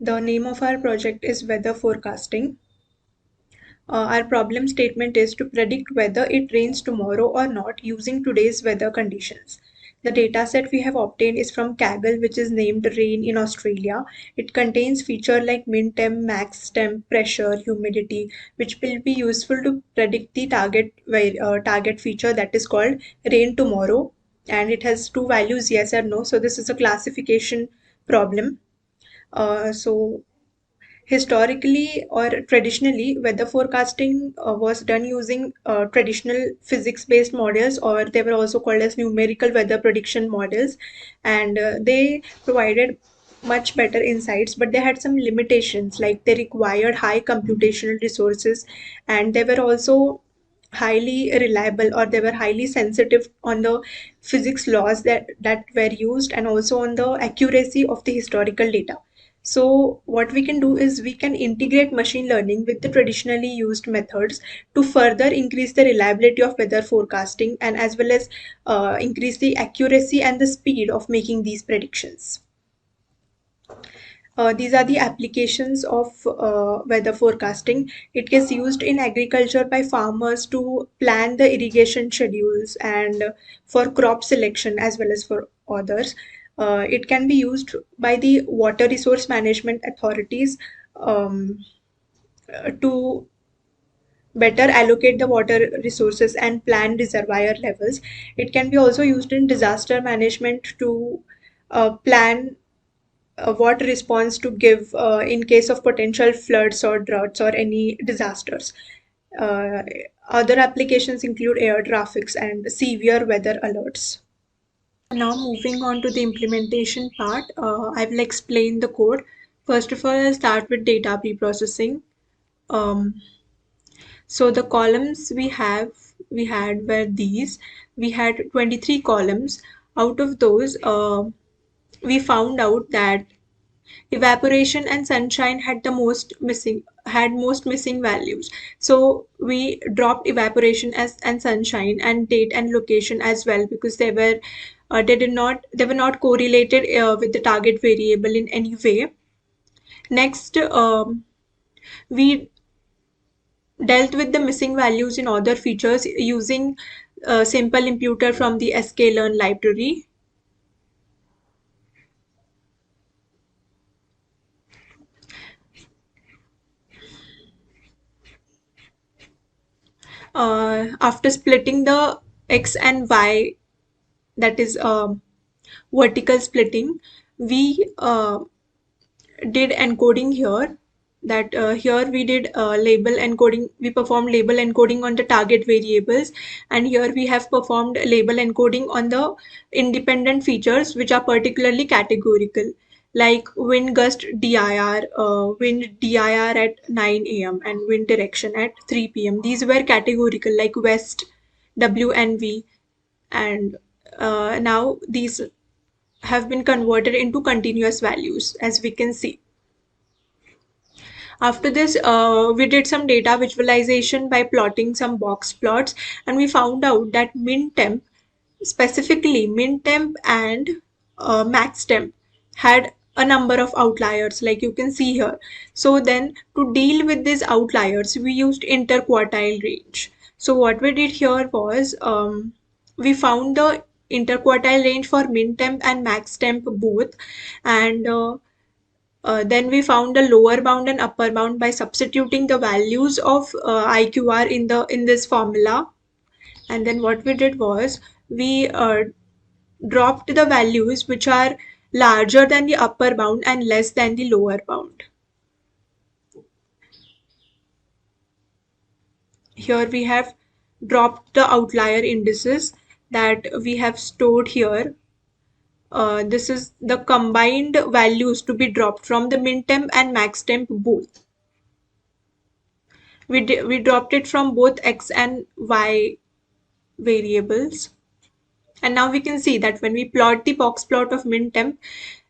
The name of our project is weather forecasting. Our problem statement is to predict whether it rains tomorrow or not using today's weather conditions. The dataset we have obtained is from Kaggle, which is named Rain in Australia. It contains features like min temp, max temp, pressure, humidity, which will be useful to predict the target feature that is called rain tomorrow. And it has two values, yes or no. So this is a classification problem. So historically or traditionally, weather forecasting was done using traditional physics-based models, or they were also called as numerical weather prediction models, and they provided much better insights, but they had some limitations, like they required high computational resources, and they were also highly reliable, or they were highly sensitive on the physics laws that were used, and also on the accuracy of the historical data. So what we can do is we can integrate machine learning with the traditionally used methods to further increase the reliability of weather forecasting, and as well as increase the accuracy and the speed of making these predictions. These are the applications of weather forecasting. It is used in agriculture by farmers to plan the irrigation schedules and for crop selection as well as for others. It can be used by the water resource management authorities to better allocate the water resources and plan reservoir levels. It can be also used in disaster management to plan what response to give in case of potential floods or droughts or any disasters. Uh, Other applications include air traffics and severe weather alerts. Now moving on to the implementation part, I will explain the code. First of all, I'll start with data preprocessing. Um, so the columns we had were these. We had 23 columns. Out of those, we found out that evaporation and sunshine had most missing values. So we dropped evaporation as and sunshine and date and location as well, because they were not correlated with the target variable in any way. Next, we dealt with the missing values in other features using simple imputer from the sklearn library. After splitting the x and y, that is vertical splitting, we did encoding here. That here we did label encoding. We performed label encoding on the target variables, and here we have performed label encoding on the independent features which are particularly categorical, like wind gust dir, wind dir at 9 a.m. and wind direction at 3 p.m. These were categorical, like west, w and v, and now these have been converted into continuous values, as we can see. After this, we did some data visualization by plotting some box plots, and we found out that min temp, specifically min temp and max temp, had a number of outliers, like you can see here. So then, to deal with these outliers, we used interquartile range. So what we did here was, we found the interquartile range for min temp and max temp both, and then we found the lower bound and upper bound by substituting the values of IQR in this formula. And then what we did was, we dropped the values which are larger than the upper bound and less than the lower bound. Here we have dropped the outlier indices that we have stored here. This is the combined values to be dropped from the min temp and max temp both. We dropped it from both x and y variables. And now we can see that when we plot the box plot of min temp,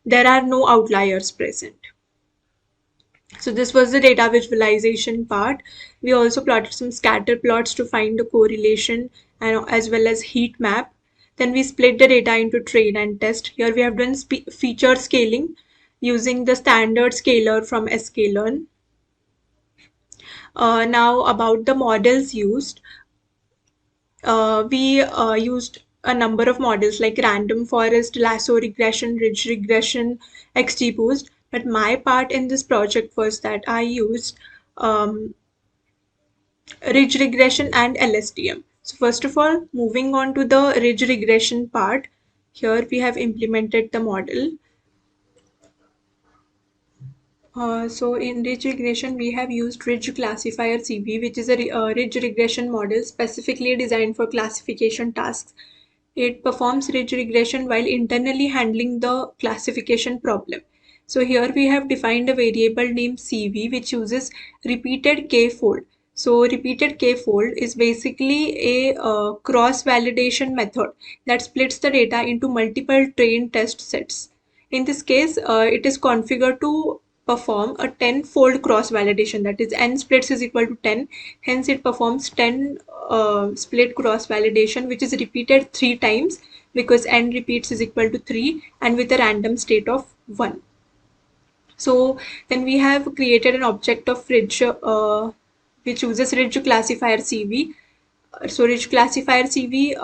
there are no outliers present. So this was the data visualization part. We also plotted some scatter plots to find the correlation, and as well as heat map. Then we split the data into train and test. Here we have done feature scaling. using the standard scalar from sklearn. Now about the models used. We used a number of models like Random Forest, Lasso Regression, Ridge Regression, XGBoost. But my part in this project was that I used Ridge Regression and LSTM. So first of all, moving on to the Ridge Regression part, here we have implemented the model. So in ridge regression, we have used ridge classifier CV, which is a ridge regression model specifically designed for classification tasks. It performs ridge regression while internally handling the classification problem. So here we have defined a variable named CV, which uses repeated k-fold. So repeated k-fold is basically a cross-validation method that splits the data into multiple trained test sets. In this case, it is configured to perform a 10-fold cross-validation, that is n splits is equal to 10, hence it performs 10 split cross-validation, which is repeated 3 times because n repeats is equal to 3 and with a random state of 1. So then we have created an object of ridge which uses ridge classifier CV. So ridge classifier CV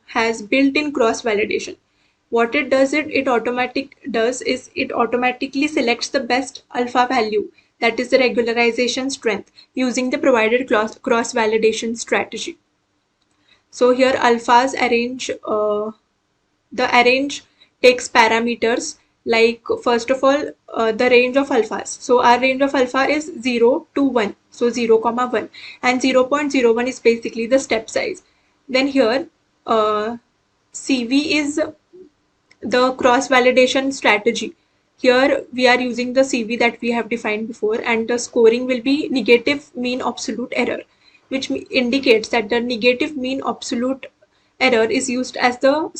has built-in cross-validation. What it does it automatically selects the best alpha value, that is the regularization strength, using the provided cross-validation strategy. So here alphas the arrange takes parameters like first of all the range of alphas. So our range of alpha is 0 to 1, so 0 comma 1, and 0.01 is basically the step size. Then here CV is the cross validation strategy. Here we are using the CV that we have defined before, and the scoring will be negative mean absolute error, which indicates that the negative mean absolute error is used as the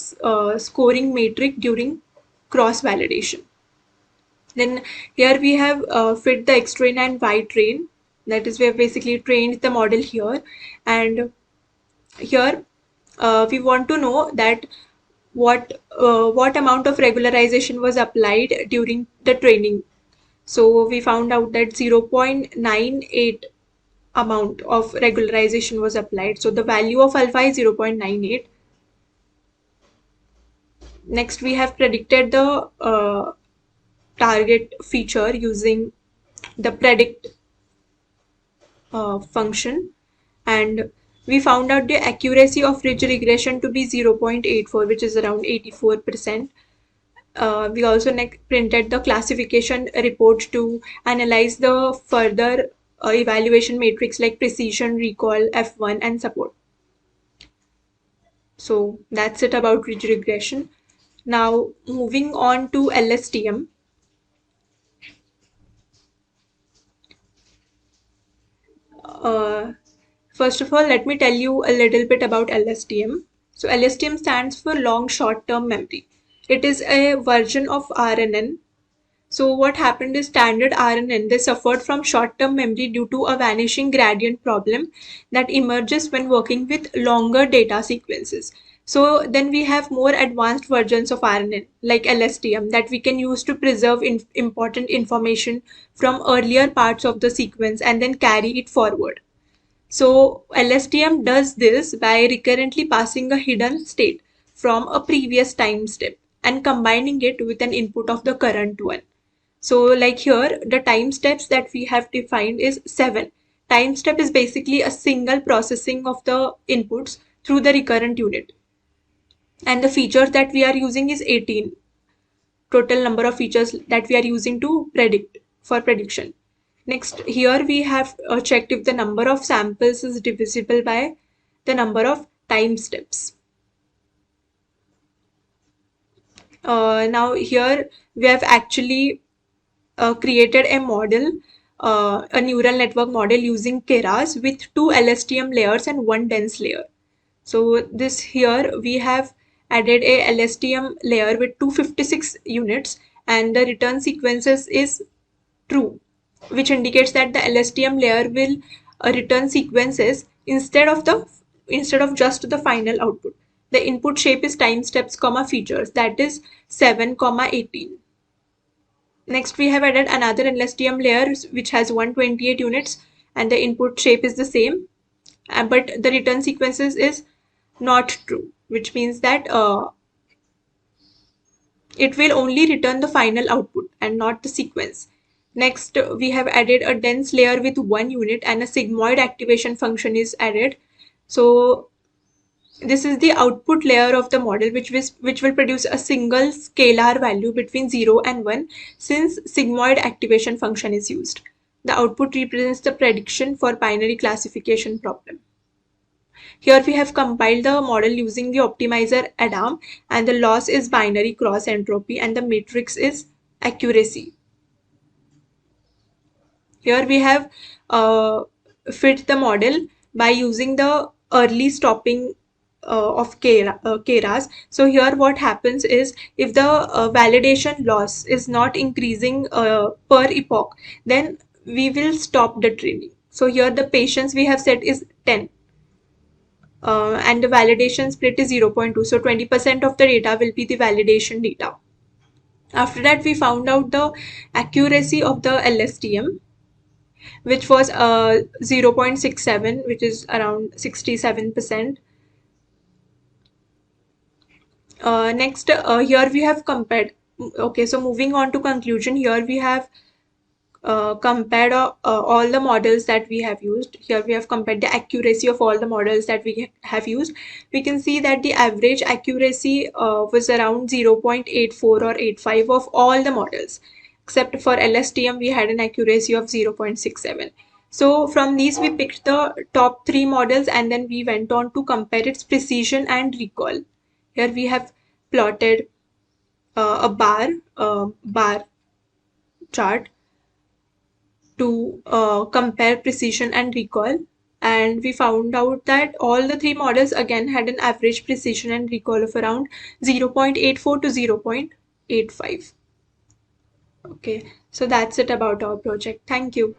scoring metric during cross validation. Then here we have fit the X train and Y train, that is we have basically trained the model here, and here we want to know that what amount of regularization was applied during the training. So we found out that 0.98 amount of regularization was applied. So the value of alpha is 0.98. Next, we have predicted the target feature using the predict function, and we found out the accuracy of ridge regression to be 0.84, which is around 84%. We also printed the classification report to analyze the further evaluation matrix like precision, recall, F1, and support. So that's it about ridge regression. Now moving on to LSTM. First of all, let me tell you a little bit about LSTM. So LSTM stands for long short-term memory. It is a version of RNN. So what happened is standard RNN, they suffered from short-term memory due to a vanishing gradient problem that emerges when working with longer data sequences. So then we have more advanced versions of RNN like LSTM that we can use to preserve important information from earlier parts of the sequence and then carry it forward. So LSTM does this by recurrently passing a hidden state from a previous time step and combining it with an input of the current one. So like here, the time steps that we have defined is 7. Time step is basically a single processing of the inputs through the recurrent unit. And the features that we are using is 18. Total number of features that we are using to predict for prediction. Next, here we have checked if the number of samples is divisible by the number of time steps. Now here we have actually created a model, a neural network model using Keras with 2 LSTM layers and 1 dense layer. So this here we have added a LSTM layer with 256 units and the return sequences is true, which indicates that the LSTM layer will return sequences instead of just the final output. The input shape is time steps comma features, that is 7 comma 18. Next, we have added another LSTM layer which has 128 units and the input shape is the same, but the return sequences is not true, which means that it will only return the final output and not the sequence. Next, we have added a dense layer with 1 unit and a sigmoid activation function is added. So this is the output layer of the model which will produce a single scalar value between 0 and 1 since sigmoid activation function is used. The output represents the prediction for binary classification problem. Here we have compiled the model using the optimizer Adam and the loss is binary cross entropy and the matrix is accuracy. Here we have fit the model by using the early stopping of Keras. So here what happens is if the validation loss is not increasing per epoch, then we will stop the training. So here the patience we have set is 10. And the validation split is 0.2. So 20% of the data will be the validation data. After that, we found out the accuracy of the LSTM, which was 0.67, which is around 67%. Next, here we have compared. Okay, so moving on to conclusion, here we have compared all the models that we have used. Here we have compared the accuracy of all the models that we have used. We can see that the average accuracy was around 0.84 or 85 of all the models. Except for LSTM, we had an accuracy of 0.67. So from these, we picked the top 3 models and then we went on to compare its precision and recall. Here we have plotted a bar chart to compare precision and recall, and we found out that all the 3 models again had an average precision and recall of around 0.84 to 0.85. Okay, so that's it about our project. Thank you.